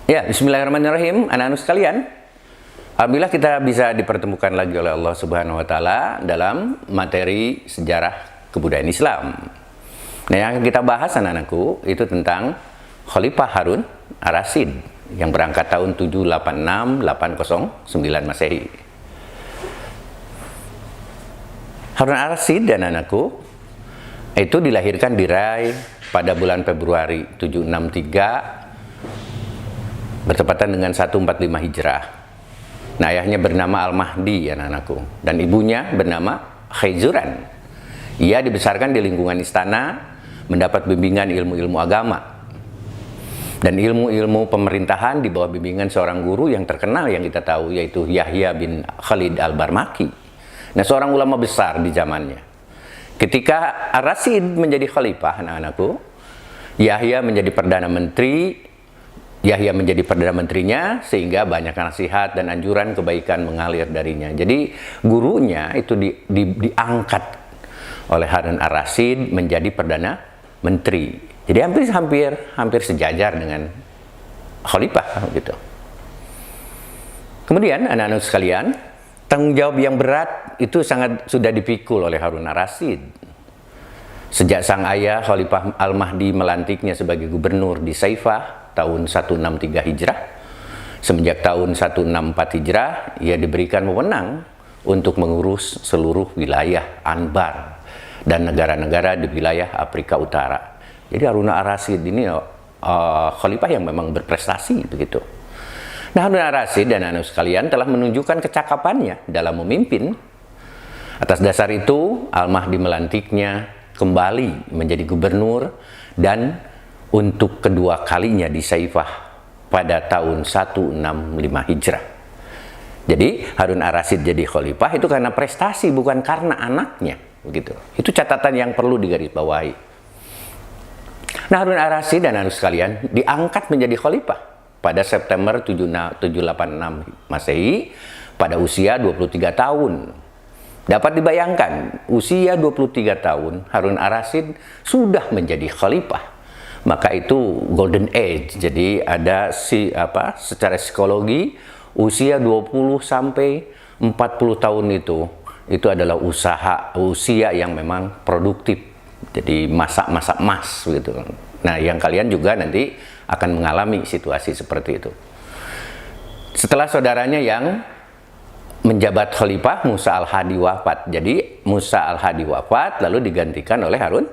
Ya, bismillahirrahmanirrahim, anak-anak sekalian. Alhamdulillah kita bisa dipertemukan lagi oleh Allah Subhanahu wa taala dalam materi sejarah kebudayaan Islam. Nah, yang kita bahas anak-anakku itu tentang Khalifah Harun Ar-Rasyid yang berangkat tahun 786-809 Masehi. Harun Ar-Rasyid dan anakku itu dilahirkan di Rai pada bulan Februari 763 bertepatan dengan 145 Hijrah. Nah, ayahnya bernama Al-Mahdi, anak-anakku, dan ibunya bernama Khayzuran. Ia dibesarkan di lingkungan istana, mendapat bimbingan ilmu-ilmu agama dan ilmu-ilmu pemerintahan di bawah bimbingan seorang guru yang terkenal yang kita tahu, yaitu Yahya bin Khalid Al-Barmaki. Nah, seorang ulama besar di zamannya. Ketika Ar-Rasyid menjadi khalifah, anak-anakku, Yahya menjadi perdana menteri. Yahya menjadi perdana menterinya, sehingga banyak nasihat dan anjuran kebaikan mengalir darinya. Jadi gurunya itu diangkat oleh Harun Ar-Rasyid menjadi perdana menteri. Jadi hampir sejajar dengan khalifah gitu. Kemudian anak-anak sekalian, tanggung jawab yang berat itu sudah dipikul oleh Harun Ar-Rasyid. Sejak sang ayah Khalifah Al-Mahdi melantiknya sebagai gubernur di Saifah tahun 163 Hijrah, semenjak tahun 164 Hijrah, ia diberikan wewenang untuk mengurus seluruh wilayah Anbar dan negara-negara di wilayah Afrika Utara. Jadi Harun Ar-Rasyid ini khalifah yang memang berprestasi begitu. Nah, Harun Ar-Rasyid dan anak sekalian telah menunjukkan kecakapannya dalam memimpin. Atas dasar itu, Al-Mahdi melantiknya kembali menjadi gubernur dan untuk kedua kalinya di Saifah pada tahun 165 Hijrah. Jadi Harun Ar-Rasyid jadi khalifah itu karena prestasi, bukan karena anaknya, begitu. Itu catatan yang perlu digarisbawahi. Nah, Harun Ar-Rasyid dan anak sekalian diangkat menjadi khalifah pada September 786 Masehi pada usia 23 tahun. Dapat dibayangkan, usia 23 tahun Harun Ar-Rasyid sudah menjadi khalifah. Maka itu golden age. Jadi ada secara psikologi usia 20 sampai 40 tahun itu adalah usia yang memang produktif. Jadi masa-masa emas gitu. Nah, yang kalian juga nanti akan mengalami situasi seperti itu. Setelah saudaranya yang menjabat khalifah, Musa Al-Hadi wafat. Jadi Musa Al-Hadi wafat lalu digantikan oleh Harun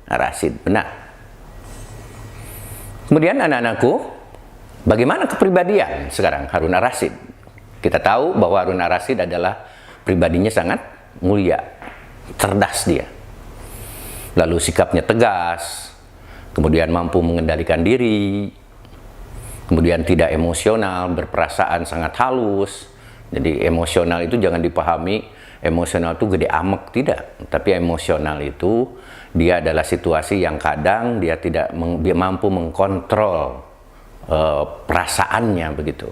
Ar-Rasyid. Benar. Kemudian anak-anakku, bagaimana kepribadian sekarang Harun Ar-Rasyid? Kita tahu bahwa Harun Ar-Rasyid adalah pribadinya sangat mulia, cerdas dia. Lalu sikapnya tegas, kemudian mampu mengendalikan diri, kemudian tidak emosional, berperasaan sangat halus. Jadi emosional itu jangan dipahami, emosional itu gede amek, tidak. Tapi emosional itu dia adalah situasi yang kadang dia mampu mengkontrol perasaannya begitu.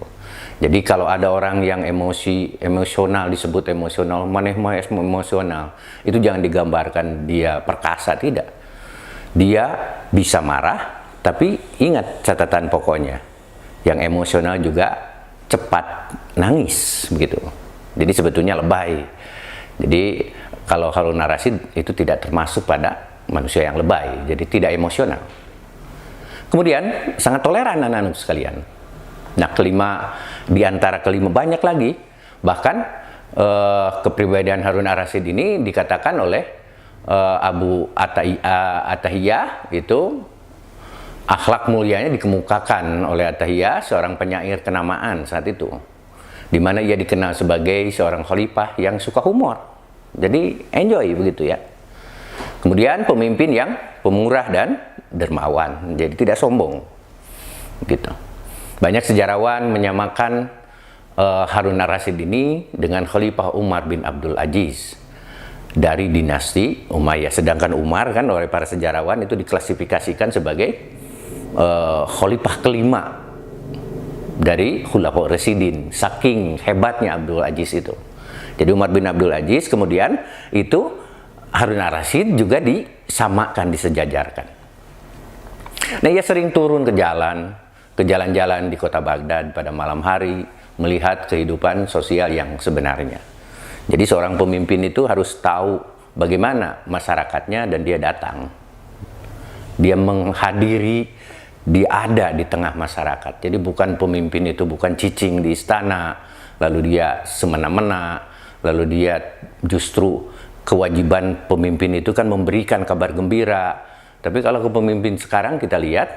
Jadi kalau ada orang yang emosional, disebut emosional, emosional, itu jangan digambarkan dia perkasa, tidak. Dia bisa marah, tapi ingat catatan pokoknya, yang emosional juga cepat nangis begitu. Jadi sebetulnya lebay. Jadi kalau Harun Ar-Rasyid itu tidak termasuk pada manusia yang lebay, jadi tidak emosional. Kemudian sangat toleran anak-anak sekalian. Nah, di antara kelima banyak lagi. Bahkan kepribadian Harun Ar-Rasyid ini dikatakan oleh Abu Atahiyah itu akhlak mulianya dikemukakan oleh Atahiyah, seorang penyair kenamaan saat itu, di mana ia dikenal sebagai seorang khalifah yang suka humor. Jadi enjoy begitu ya. Kemudian pemimpin yang pemurah dan dermawan, jadi tidak sombong gitu. Banyak sejarawan menyamakan Harun Ar-Rasyid ini dengan Khalifah Umar bin Abdul Aziz dari dinasti Umayyah. Sedangkan Umar kan oleh para sejarawan itu diklasifikasikan sebagai khalifah kelima dari Khulafaur Rasyidin, saking hebatnya Abdul Aziz itu. Jadi Umar bin Abdul Aziz, kemudian itu Harun Ar-Rasyid juga disamakan, disejajarkan. Nah, ia sering turun ke jalan, ke jalan-jalan di kota Baghdad pada malam hari, melihat kehidupan sosial yang sebenarnya. Jadi seorang pemimpin itu harus tahu bagaimana masyarakatnya dan dia datang. Dia menghadiri, dia ada di tengah masyarakat. Jadi bukan pemimpin itu bukan cicing di istana, lalu dia semena-mena, lalu dia justru kewajiban pemimpin itu kan memberikan kabar gembira. Tapi kalau kepemimpin sekarang kita lihat,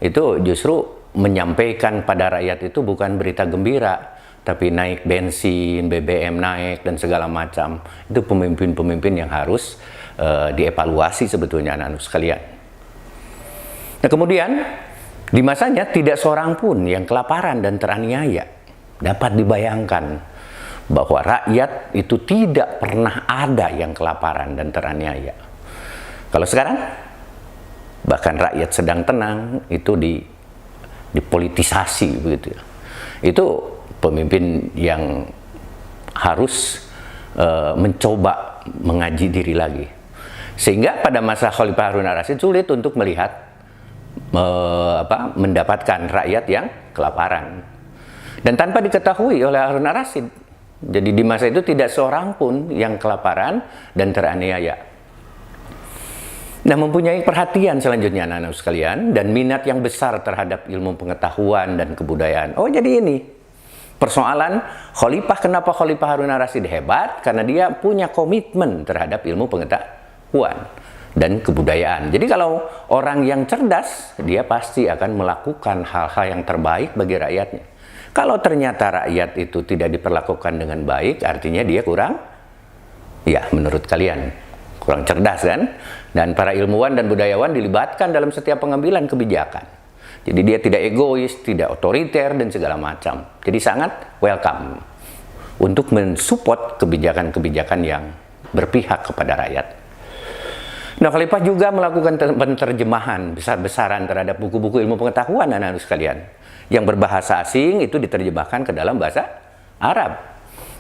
itu justru menyampaikan pada rakyat itu bukan berita gembira, tapi naik bensin, BBM naik, dan segala macam. Itu pemimpin-pemimpin yang harus dievaluasi sebetulnya anak-anak sekalian. Nah kemudian, di masanya tidak seorang pun yang kelaparan dan teraniaya. Dapat dibayangkan bahwa rakyat itu tidak pernah ada yang kelaparan dan teraniaya. Kalau sekarang, bahkan rakyat sedang tenang, itu dipolitisasi begitu ya. Itu pemimpin yang harus mencoba mengaji diri lagi. Sehingga pada masa Khalifah Harun ar-Rasyid sulit untuk melihat mendapatkan rakyat yang kelaparan. Dan tanpa diketahui oleh Harun ar-Rasyid. Jadi di masa itu tidak seorang pun yang kelaparan dan teraniaya. Nah, mempunyai perhatian selanjutnya anak-anak sekalian dan minat yang besar terhadap ilmu pengetahuan dan kebudayaan. Oh, jadi ini persoalan khalifah. Kenapa Khalifah Harun ar-Rasyid hebat? Karena dia punya komitmen terhadap ilmu pengetahuan dan kebudayaan. Jadi kalau orang yang cerdas, dia pasti akan melakukan hal-hal yang terbaik bagi rakyatnya. Kalau ternyata rakyat itu tidak diperlakukan dengan baik, artinya dia kurang, ya menurut kalian, kurang cerdas kan? Dan para ilmuwan dan budayawan dilibatkan dalam setiap pengambilan kebijakan. Jadi dia tidak egois, tidak otoriter, dan segala macam. Jadi sangat welcome untuk mensupport kebijakan-kebijakan yang berpihak kepada rakyat. Nah, Khalifah juga melakukan penerjemahan besar-besaran terhadap buku-buku ilmu pengetahuan anak-anak sekalian. Yang berbahasa asing itu diterjemahkan ke dalam bahasa Arab.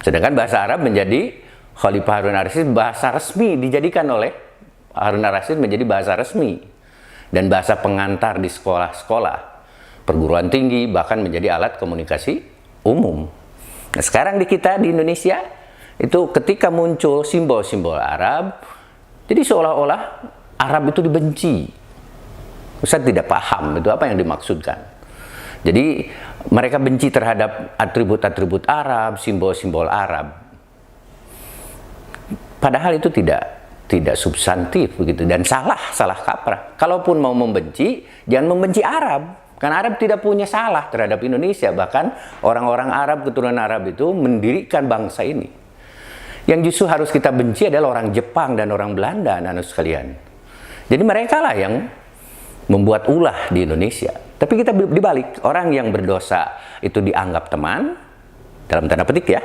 Sedangkan bahasa Arab menjadi Khalifah Harun ar-Rasyid bahasa resmi, dijadikan oleh Harun ar-Rasyid menjadi bahasa resmi dan bahasa pengantar di sekolah-sekolah, perguruan tinggi, bahkan menjadi alat komunikasi umum. Nah, sekarang di kita di Indonesia itu ketika muncul simbol-simbol Arab, jadi seolah-olah Arab itu dibenci. Ustaz tidak paham itu apa yang dimaksudkan. Jadi mereka benci terhadap atribut-atribut Arab, simbol-simbol Arab. Padahal itu tidak substantif begitu dan salah kaprah. Kalaupun mau membenci, jangan membenci Arab. Karena Arab tidak punya salah terhadap Indonesia. Bahkan orang-orang Arab, keturunan Arab itu mendirikan bangsa ini. Yang justru harus kita benci adalah orang Jepang dan orang Belanda, anak-anak sekalian. Jadi mereka lah yang membuat ulah di Indonesia. Tapi kita dibalik, orang yang berdosa itu dianggap teman, dalam tanda petik ya.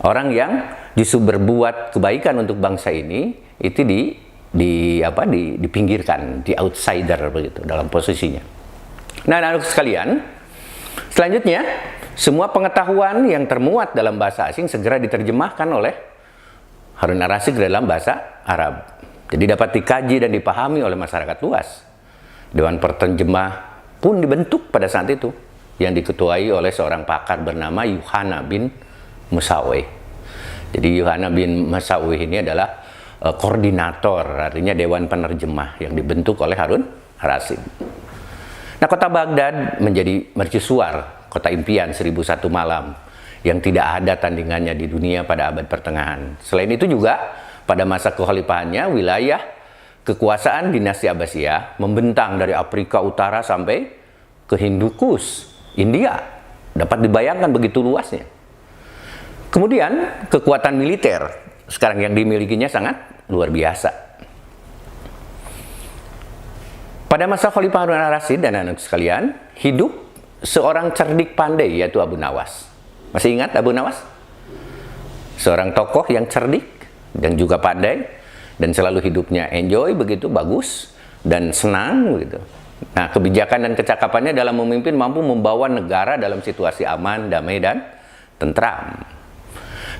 Orang yang justru berbuat kebaikan untuk bangsa ini, itu dipinggirkan, di outsider begitu dalam posisinya. Nah, anak-anak sekalian, selanjutnya semua pengetahuan yang termuat dalam bahasa asing segera diterjemahkan oleh Harun ar-Rasyid dalam bahasa Arab. Jadi dapat dikaji dan dipahami oleh masyarakat luas. Dewan Perterjemah pun dibentuk pada saat itu, yang diketuai oleh seorang pakar bernama Yuhana bin Musawih. Jadi Yuhana bin Musawih ini adalah koordinator, artinya Dewan Penerjemah yang dibentuk oleh Harun ar-Rasyid. Nah, kota Baghdad menjadi mercusuar, kota impian 1001 malam, yang tidak ada tandingannya di dunia pada abad pertengahan. Selain itu juga, pada masa kekhalifahannya, wilayah kekuasaan dinasti Abbasiyah membentang dari Afrika Utara sampai ke Hindukush, India. Dapat dibayangkan begitu luasnya. Kemudian, kekuatan militer sekarang yang dimilikinya sangat luar biasa. Pada masa Khalifah Harun ar-Rasyid dan anak sekalian, hidup seorang cerdik pandai, yaitu Abu Nawas. Masih ingat Abu Nawas? Seorang tokoh yang cerdik dan juga pandai, dan selalu hidupnya enjoy begitu, bagus, dan senang begitu. Nah, kebijakan dan kecakapannya dalam memimpin mampu membawa negara dalam situasi aman, damai, dan tentram.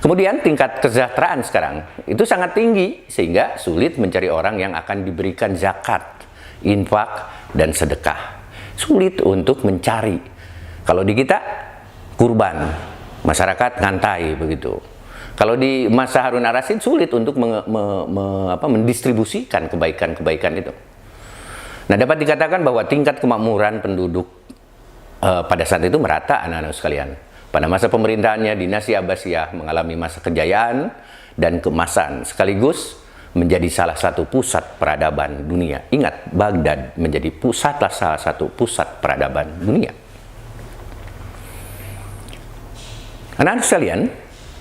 Kemudian tingkat kesejahteraan sekarang itu sangat tinggi, sehingga sulit mencari orang yang akan diberikan zakat, infak, dan sedekah. Sulit untuk mencari Kalau di kita kurban, masyarakat ngantai begitu. Kalau di masa Harun ar-Rasyid sulit untuk mendistribusikan kebaikan-kebaikan itu. Nah, dapat dikatakan bahwa tingkat kemakmuran penduduk pada saat itu merata, anak-anak sekalian. Pada masa pemerintahannya, dinasti Abbasiyah mengalami masa kejayaan dan keemasan, sekaligus menjadi salah satu pusat peradaban dunia. Ingat, Baghdad menjadi salah satu pusat peradaban dunia. Anak-anak sekalian,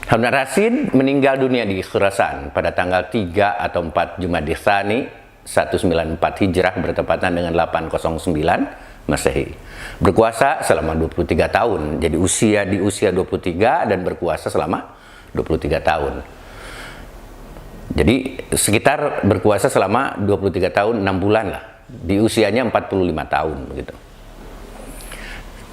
Harun ar-Rasyid meninggal dunia di Khurasan pada tanggal 3 atau 4 Jumadil Tsani 194 Hijrah bertepatan dengan 809 Masehi. Berkuasa selama 23 tahun. Jadi di usia 23 dan berkuasa selama 23 tahun. Jadi sekitar berkuasa selama 23 tahun 6 bulan lah. Di usianya 45 tahun begitu.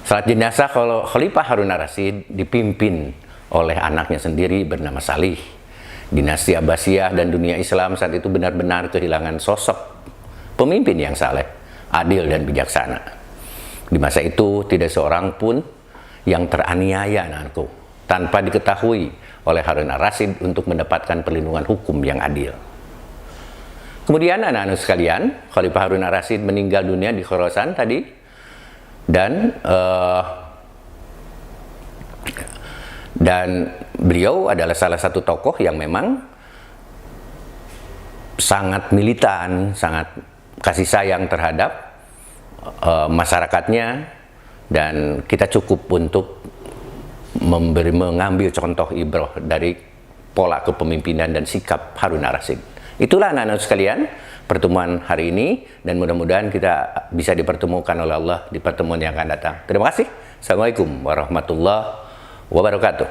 Salat jenazah Khalifah Harun ar-Rasyid dipimpin oleh anaknya sendiri bernama Salih. Dinasti Abbasiyah dan dunia Islam saat itu benar-benar kehilangan sosok pemimpin yang saleh, adil dan bijaksana. Di masa itu tidak seorang pun yang teraniaya, anakku, tanpa diketahui oleh Harun ar-Rasyid untuk mendapatkan perlindungan hukum yang adil. Kemudian anak-anak sekalian, Khalifah Harun ar-Rasyid meninggal dunia di Khurasan tadi, dan beliau adalah salah satu tokoh yang memang sangat militan, sangat kasih sayang terhadap masyarakatnya, dan kita cukup untuk mengambil contoh ibrah dari pola kepemimpinan dan sikap Harun ar-Rasyid. Itulah anak-anak sekalian pertemuan hari ini, dan mudah-mudahan kita bisa dipertemukan oleh Allah di pertemuan yang akan datang. Terima kasih. Assalamualaikum warahmatullahi wabarakatuh.